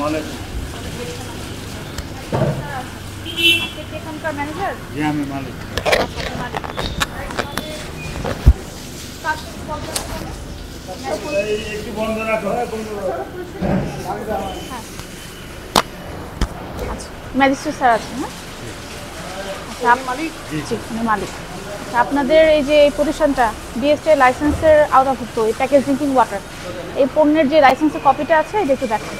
আপনি কি এখানকার ম্যানেজার? জি, আমি মালিক। একটু বন্ধ রাখো। আচ্ছা, ম্যাজিস্ট্রেট স্যার আছেন, হ্যাঁ? আচ্ছা, মালিক? জি, আমি মালিক। আচ্ছা, আপনাদের এই যে এই প্রতিষ্ঠানটা বিএসটিআই লাইসেন্সের আওতাভুক্ত এই প্যাকেজ ড্রিঙ্কিং ওয়াটার, এই পণ্যের যে লাইসেন্সের কপিটা আছে এটা একটু দেখান।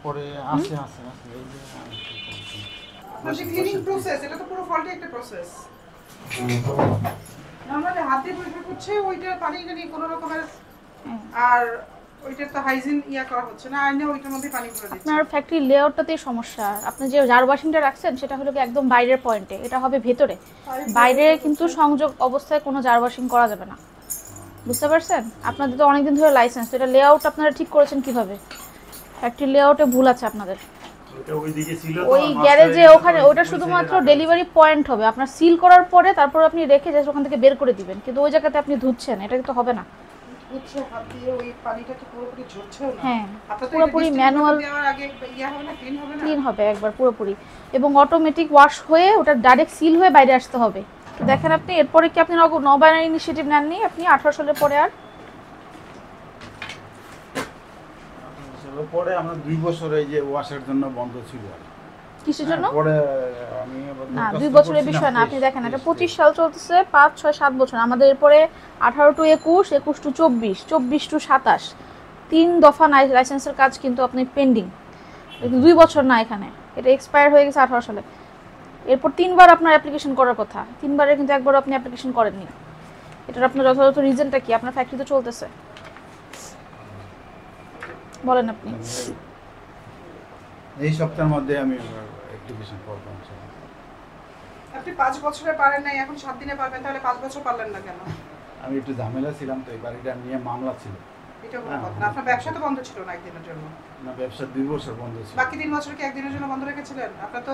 পরে আসে এই যে ক্লিনিং প্রসেস, এটা তো পুরো ফল্টি একটা প্রসেস। নরমালি হাত দিয়ে পরিষ্কার করছে, ওইটা পানি নিয়ে কোনো রকমের আর ওইটা তো হাইজিন করা হচ্ছে না, আইনে ওইটার মধ্যে পানি ভরে দিচ্ছে। আপনার ফ্যাক্টরি লেআউটটাতেই সমস্যা। আপনি যে জার ওয়াশিংটা রাখছেন সেটা হলো কি একদম বাইরের পয়েন্টে, এটা হবে ভেতরে। বাইরে কিন্তু সংযোগ অবস্থায় কোনো জার ওয়াশিং করা যাবে না, বুঝতে পারছেন? আপনাদের তো অনেকদিন ধরে লাইসেন্স, এটা লেআউট আপনারা ঠিক করেছেন কিভাবে? ফ্যাক্টরি লেআউটে ভুল আছে আপনাদের। ওই গ্যারেজে ওখানে ওটা শুধুমাত্র ডেলিভারি পয়েন্ট হবে, আপনার সিল করার পরে তারপর আপনি রেখে জাস্ট ওখান থেকে বের করে দিবেন, কিন্তু ওই জায়গাতে আপনি ধুচ্ছেন, এটা তো হবে না। হচ্ছে হাত দিয়ে ওই পানিটা তো পুরোপুরি ঝরছেও না। হ্যাঁ, আপনাদের পুরোপুরি ম্যানুয়াল দেওয়ার আগে হবে না, ক্লিন হবে না? ক্লিন হবে একবার পুরোপুরি, এবং অটোমেটিক ওয়াশ হয়ে ওটা ডাইরেক্ট সিল হয়ে বাইরে আসতে হবে। তো দেখেন আপনি এরপরে কি আপনি নবায়নের ইনিশিয়েটিভ নেননি আপনি 18 সালের পরে? আর পরে আমরা 2 বছর এই যে ওয়াশের জন্য বন্ধ ছিল। কিসের জন্য? পরে আমি না, 2 বছরের বিষয় না, আপনি দেখেন এটা 25 সাল চলতেছে, 5, 6, 7 বছর। আমাদের এরপরে 18 টু 21, 21 টু 24, 24 টু 27, 3 দফা লাইসেন্সের কাজ কিন্তু আপনি পেন্ডিং। 2 বছর না, এখানে এটা এক্সপায়ার হয়ে গেছে 18 সালে। এরপর 3বার আপনার অ্যাপ্লিকেশন করার কথা, 3বারে কিন্তু একবারও আপনি অ্যাপ্লিকেশন করেননি। এটার আপনার যথাযথ রিজনটা কি? আপনার ফ্যাক্টরি তো চলতেছে, বলেন আপনি। এই সপ্তাহের মধ্যে আমি অ্যাপ্লিকেশন করব। আপনি 5 বছরে পারেন নাই, এখন 7 দিনে পারবেন, তাহলে 5 বছর পারলেন না কেন? আমি একটু ঝামেলা ছিলাম তো, এই বাড়িটা নিয়ে মামলা ছিল। এটা কোনো কথা না। আপনার ব্যবসা তো বন্ধ ছিল না একদিনের জন্য। না, ব্যবসা 2 বছর বন্ধ ছিল। বাকি 3 বছর কি একদিনের জন্য বন্ধ রেখেছিলেন? আপনার তো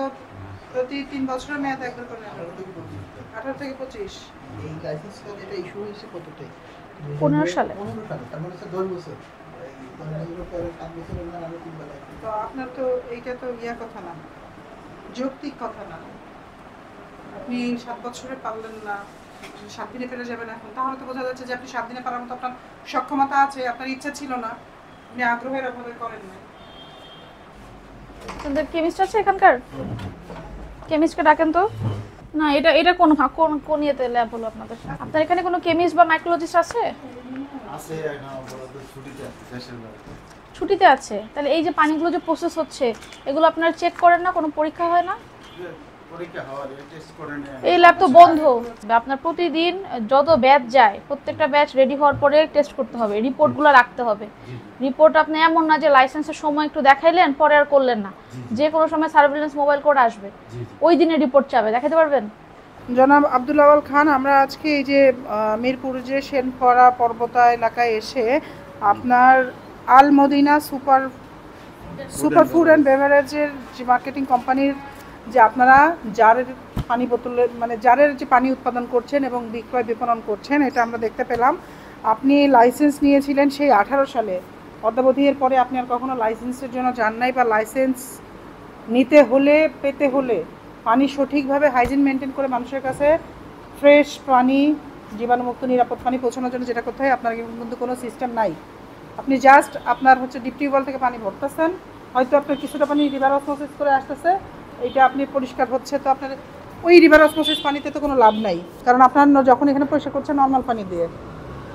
প্রতি 3 বছরের মেয়াদ একবার করে নেন। 18 থেকে 25। এই লাইসেন্সটা যেটা ইস্যু হয়েছে কতটাই 15 সালে। 15 সালে, তার মানে 10 বছর। এই 10 বছর পরে 7 বছরের না আরো 3 বার। তো আপনার তো এইটা তো কথা না, যৌক্তিক কথা না। আপনি 7 বছরে পারলেন না, 7 দিনে পেরে যাবেন এখন, তাহলে তো বোঝা যাচ্ছে যে আপনি 7 দিনে পারার মতো আপনার সক্ষমতা আছে, আপনার ইচ্ছা ছিল না, আপনি আগ্রহের অভাবে করেন না। আপনাদের কেমিস্ট আছে এখানকার? কেমিস্টকে ডাকেন তো। না, এটা কোন ইয়েতে ল্যাব হলো আপনাদের? আপনার এখানে কোনো কেমিস্ট বা মাইক্রোলজিস্ট আছে? আছে, এখন বলতে ছুটিতে আছে, দেশের বাইরে। ছুটিতে আছে? তাহলে এই যে পানিগুলো যে প্রসেস হচ্ছে এগুলো আপনারা চেক করেন না? কোনো পরীক্ষা হয় না? পরীক্ষা হওয়ার টেস্ট করে নেয়। এই ল্যাব তো বন্ধ। আপনার প্রতিদিন যত ব্যাচ যায় প্রত্যেকটা ব্যাচ রেডি হওয়ার পরে টেস্ট করতে হবে, রিপোর্টগুলো রাখতে হবে। রিপোর্ট আপনি এমন না যে লাইসেন্সের সময় একটু দেখাইলেন পরে আর করলেন না, যে কোনো সময় সার্ভিলেন্স মোবাইল কোড আসবে, ওই দিনে রিপোর্ট চাবে, দেখাতে পারবেন? জনাব আব্দুল আওয়াল খান, আমরা আজকে এই যে মিরপুর যে সেনপাড়া পর্বতা এলাকায় এসে আপনার আল মদিনা সুপার ফুড অ্যান্ড বেভারেজের যে মার্কেটিং কোম্পানির যে আপনারা জারের পানি বোতলের মানে জারের যে পানি উৎপাদন করছেন এবং বিক্রয় বিপণন করছেন, এটা আমরা দেখতে পেলাম। আপনি লাইসেন্স নিয়েছিলেন সেই 18 সালে, অদ্যাবধি এর পরে আপনি আর কখনো লাইসেন্সের জন্য যান নাই, বা লাইসেন্স নিতে হলে পেতে হলে পানি সঠিকভাবে হাইজিন মেনটেন করে মানুষের কাছে ফ্রেশ পানি, জীবাণুমুক্ত নিরাপদ পানি পৌঁছানোর জন্য যেটা করতে হয়, আপনার কিন্তু কোনো সিস্টেম নাই। আপনি জাস্ট আপনার ডিপ টিউবওয়েল থেকে পানি ভরতেছেন, হয়তো আপনার কিছুটা পানি রিভার অসমোসিস করে আসতেছে, এইটা আপনি পরিষ্কার হচ্ছে, তো আপনার ওই রিভার অসমোসিস পানিতে তো কোনো লাভ নাই, কারণ আপনার যখন এখানে পরিষ্কার করছেন নর্মাল পানি দিয়ে,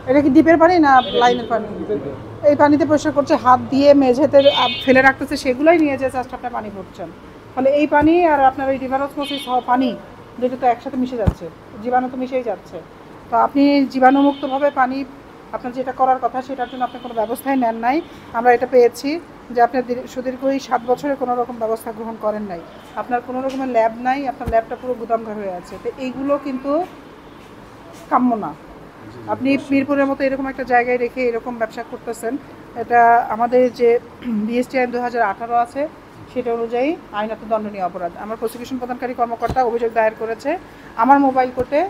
এটা কি ডিপের পানি না লাইনের পানি? এই পানিতে পরিষ্কার করছে, হাত দিয়ে মেঝেতে ফেলে রাখতেছে, সেগুলোই নিয়ে যে জাস্ট আপনার পানি ভরছেন। ফলে এই পানি আর আপনার ওই রিভার অসমোসিস হওয়া পানি দুটো তো একসাথে মিশে যাচ্ছে, জীবাণু তো মিশেই যাচ্ছে। তো আপনি জীবাণুমুক্তভাবে পানি আপনার যেটা করার কথা সেটার জন্য আপনি কোনো ব্যবস্থাই নেন নাই। আমরা এটা পেয়েছি যে আপনি সুদীর্ঘ এই 7 বছরে কোনো রকম ব্যবস্থা গ্রহণ করেন নাই। আপনার কোনো রকমের ল্যাব নাই, আপনার ল্যাবটা পুরো গুদামঘর হয়ে আছে। তো এইগুলো কিন্তু কাম্য না। আপনি মিরপুরের মতো এরকম একটা জায়গায় রেখে এরকম ব্যবসা করতেছেন, এটা আমাদের যে বিএসটি আইন 2018 আছে সেটা অনুযায়ী আইনত দণ্ডনীয় অপরাধ। আমার প্রসিকিউশন প্রদানকারী কর্মকর্তা অভিযোগ দায়ের করেছে আমার মোবাইল কোর্টে।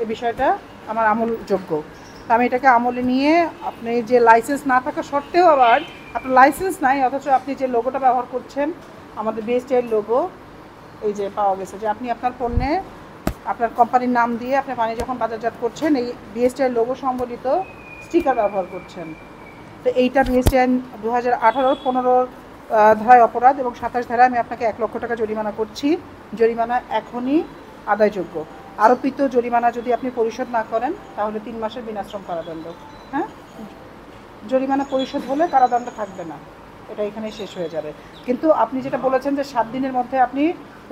এই বিষয়টা আমার আমলযোগ্য। তো আমি এটাকে আমলে নিয়ে আপনি যে লাইসেন্স না থাকা সত্ত্বেও আবার আপনার লাইসেন্স নাই অথচ আপনি যে লোগোটা ব্যবহার করছেন আমাদের বিএসটি আইন লোগো, এই যে পাওয়া গেছে যে আপনি আপনার পণ্যে আপনার কোম্পানির নাম দিয়ে আপনি পানি যখন বাজারজাত করছেন এই বিএসটিআই লোগো সম্বলিত স্টিকার ব্যবহার করছেন। তো এইটা বিএসটিআই 2018 15 ধারায় অপরাধ এবং 27 ধারায় আমি আপনাকে 1 লক্ষ টাকা জরিমানা করছি। জরিমানা এখনই আদায়যোগ্য। আরোপিত জরিমানা যদি আপনি পরিশোধ না করেন তাহলে 3 মাসের বিনাশ্রম কারাদণ্ড। হ্যাঁ, জরিমানা পরিশোধ হলে কারাদণ্ড থাকবে না, এটা এখানেই শেষ হয়ে যাবে। কিন্তু আপনি যেটা বলেছেন যে 7 দিনের মধ্যে আপনি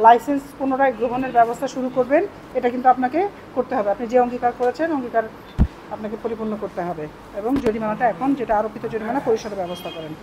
লাইসেন্স পুনরায় গ্রহণের ব্যবস্থা শুরু করবেন, এটা কিন্তু আপনাকে করতে হবে। আপনি যে অঙ্গীকার করেছেন অঙ্গীকার আপনাকে পরিপূর্ণ করতে হবে এবং জরিমানাটা এখন যেটা আরোপিত জরিমানা পরিশোধের ব্যবস্থা করেন।